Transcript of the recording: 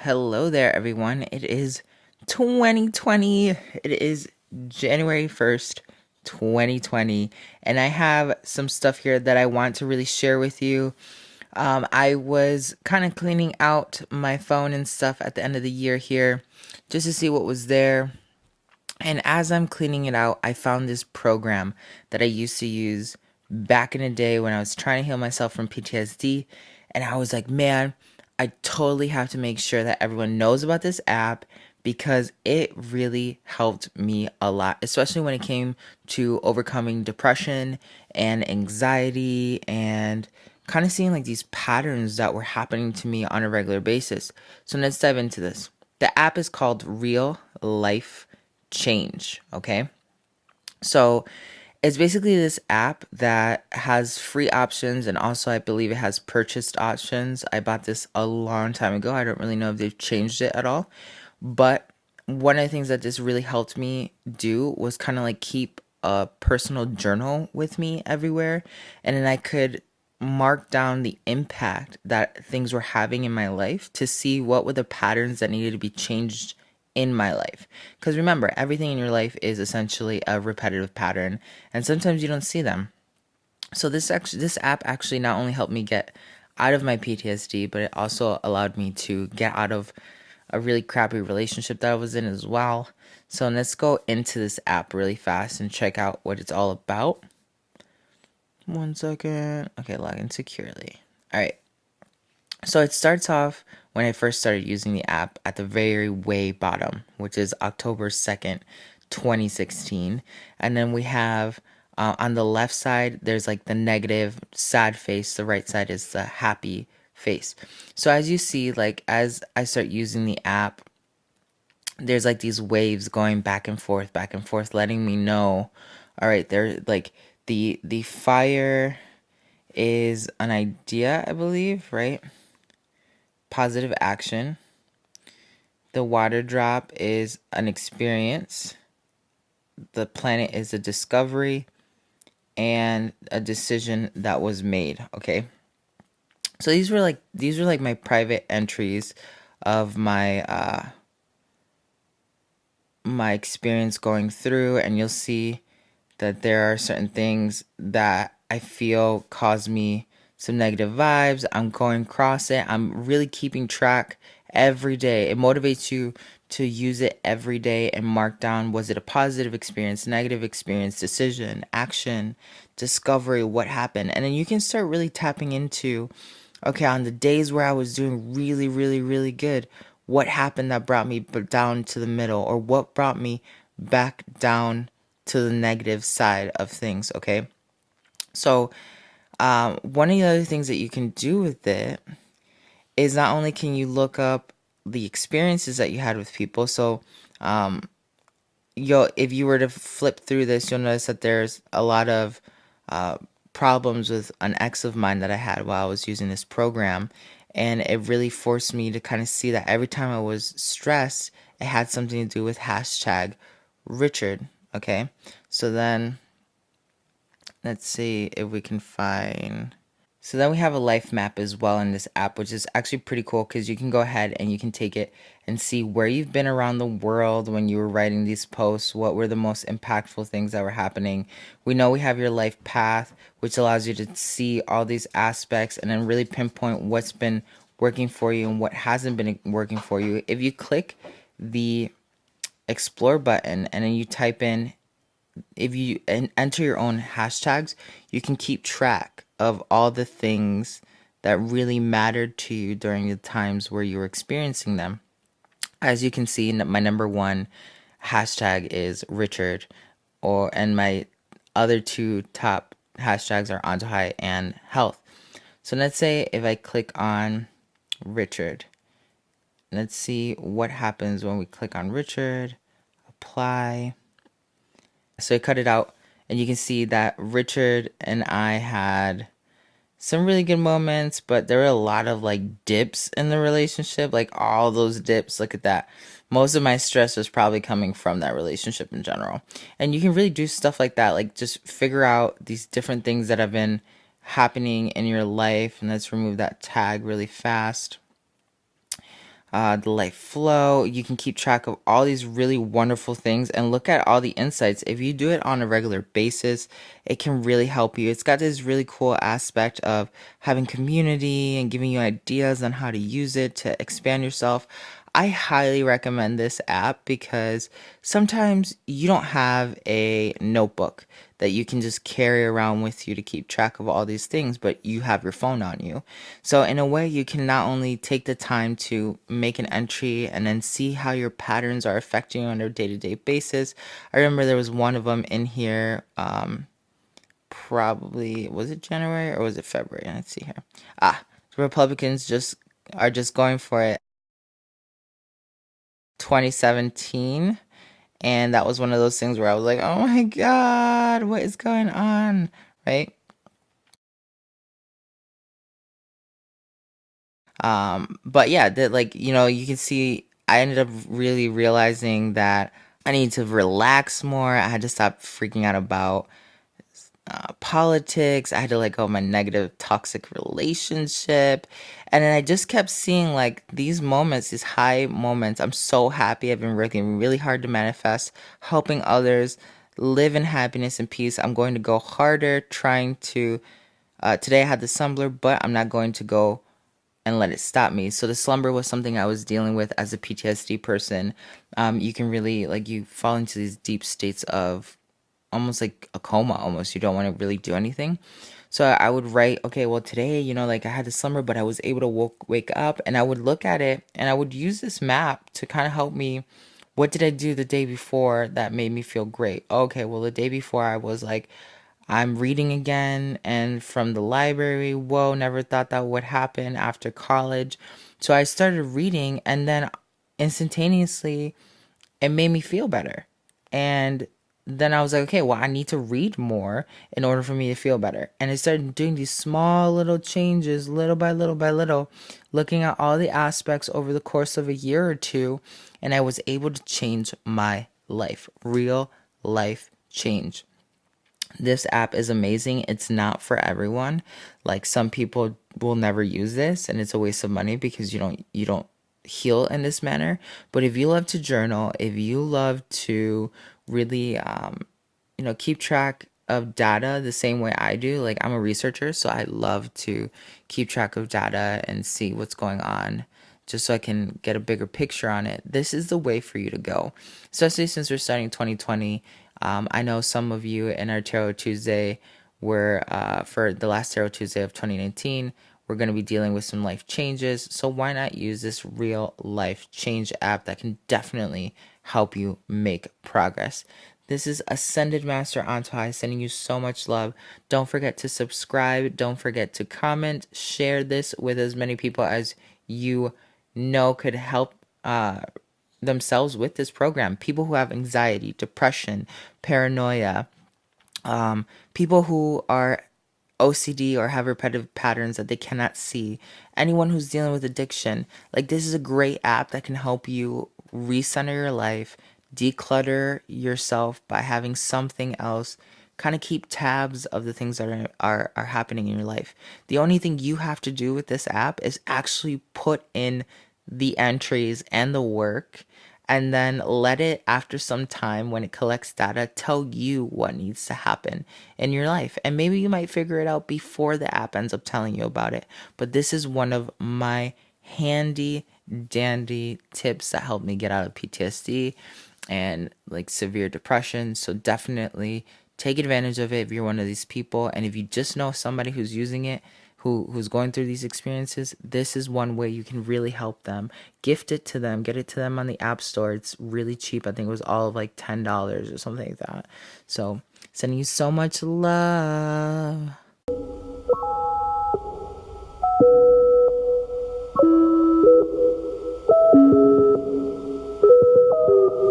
Hello there, everyone. It is 2020. It is January 1st, 2020. And I have some stuff here that I want to really share with you. I was kind of cleaning out my phone and stuff at the end of the year here just to see what was there. And as I'm cleaning it out, I found this program that I used to use back in the day when I was trying to heal myself from PTSD. And I was like, man, I totally have to make sure that everyone knows about this app because it really helped me a lot, especially when it came to overcoming depression and anxiety and kind of seeing like these patterns that were happening to me on a regular basis. So let's dive into this. The app is called Real Life Change. Okay. So it's basically this app that has free options and also I believe it has purchased options. I bought this a long time ago. I don't really know if they've changed it at all. But one of the things that this really helped me do was kind of like keep a personal journal with me everywhere. And then I could mark down the impact that things were having in my life to see what were the patterns that needed to be changed in my life. Because remember, everything in your life is essentially a repetitive pattern, and sometimes you don't see them. So this app actually not only helped me get out of my PTSD, but it also allowed me to get out of a really crappy relationship that I was in as well. So let's go into this app really fast and check out what it's all about. 1 second. Okay, log in securely. All right. So it starts off when I first started using the app at the very way bottom, which is October 2nd, 2016. And then we have on the left side, there's like the negative, sad face. The right side is the happy face. So as you see, like as I start using the app, there's like these waves going back and forth, letting me know, all right, they're like the fire is an idea, I believe, right? Positive action. The water drop is an experience. The planet is a discovery and a decision that was made. Okay. So these were like my private entries of my experience going through, and you'll see that there are certain things that I feel cause me some negative vibes. I'm going across it. I'm really keeping track every day. It motivates you to use it every day and mark down, was it a positive experience, negative experience, decision, action, discovery, what happened. And then you can start really tapping into, okay, on the days where I was doing really, really, really good, what happened that brought me down to the middle, or what brought me back down to the negative side of things, okay? So, one of the other things that you can do with it is not only can you look up the experiences that you had with people. So, if you were to flip through this, you'll notice that there's a lot of uh, problems with an ex of mine that I had while I was using this program. And it really forced me to kind of see that every time I was stressed, it had something to do with hashtag Richard. Okay. So then let's see if we can find. So then we have a life map as well in this app, which is actually pretty cool because you can go ahead and you can take it and see where you've been around the world when you were writing these posts. What were the most impactful things that were happening? We know we have your life path, which allows you to see all these aspects and then really pinpoint what's been working for you and what hasn't been working for you. If you click the explore button and then you type in, if you enter your own hashtags, you can keep track of all the things that really mattered to you during the times where you were experiencing them. As you can see, my number one hashtag is Richard, and my other two top hashtags are Antojai and health. So let's say if I click on Richard, let's see what happens when we click on Richard, apply. So I cut it out, and you can see that Richard and I had some really good moments, but there were a lot of like dips in the relationship, like all those dips. Look at that. Most of my stress was probably coming from that relationship in general. And you can really do stuff like that, like just figure out these different things that have been happening in your life. And let's remove that tag really fast. the life flow. You can keep track of all these really wonderful things and look at all the insights. If you do it on a regular basis, it can really help you. It's got this really cool aspect of having community and giving you ideas on how to use it to expand yourself. I highly recommend this app because sometimes you don't have a notebook that you can just carry around with you to keep track of all these things, but you have your phone on you. So, in a way, you can not only take the time to make an entry and then see how your patterns are affecting you on a day to day basis. I remember there was one of them in here, probably, was it January or was it February? Let's see here. The Republicans are just going for it. 2017, and that was one of those things where I was like, "Oh my God, what is going on?" Right? But yeah, that, like, you can see I ended up really realizing that I need to relax more. I had to stop freaking out about politics. I had to let go of my negative, toxic relationship. And then I just kept seeing like these moments, these high moments. I'm so happy. I've been working really hard to manifest, helping others live in happiness and peace. I'm going to go harder trying to. Today I had the slumber, but I'm not going to go and let it stop me. So the slumber was something I was dealing with as a PTSD person. You can really, like, you fall into these deep states of almost like a coma almost. You don't want to really do anything. So I would write, okay, well today, like I had the slumber, but I was able to wake up, and I would look at it and I would use this map to kind of help me. What did I do the day before that made me feel great? Okay, well the day before I was like, I'm reading again and from the library. Whoa, never thought that would happen after college. So I started reading, and then instantaneously it made me feel better. And then I was like, okay, well, I need to read more in order for me to feel better. And I started doing these small little changes, little by little by little, looking at all the aspects over the course of a year or two. And I was able to change my life. Real life change. This app is amazing. It's not for everyone. Like, some people will never use this and it's a waste of money because you don't heal in this manner. But if you love to journal, if you love to really keep track of data the same way I do, like, I'm a researcher, so I love to keep track of data and see what's going on just so I can get a bigger picture on it. This is the way for you to go, especially since we're starting 2020. I know some of you in our Tarot Tuesday were, for the last Tarot Tuesday of 2019, we're going to be dealing with some life changes. So why not use this Real Life Change app that can definitely help you make progress? This is Ascended Master Antojai sending you so much love. Don't forget to subscribe. Don't forget to comment. Share this with as many people as you know could help themselves with this program. People who have anxiety, depression, paranoia, people who are OCD or have repetitive patterns that they cannot see, anyone who's dealing with addiction. Like, this is a great app that can help you recenter your life, declutter yourself by having something else, kind of keep tabs of the things that are happening in your life. The only thing you have to do with this app is actually put in the entries and the work, and then let it, after some time when it collects data, tell you what needs to happen in your life. And maybe you might figure it out before the app ends up telling you about it. But this is one of my handy dandy tips that helped me get out of PTSD and like severe depression. So definitely take advantage of it if you're one of these people. And if you just know somebody who's using it, who's going through these experiences, this is one way you can really help them. Gift it to them, get it to them on the App Store. It's really cheap. I think it was all of like $10 or something like that. So sending you so much love.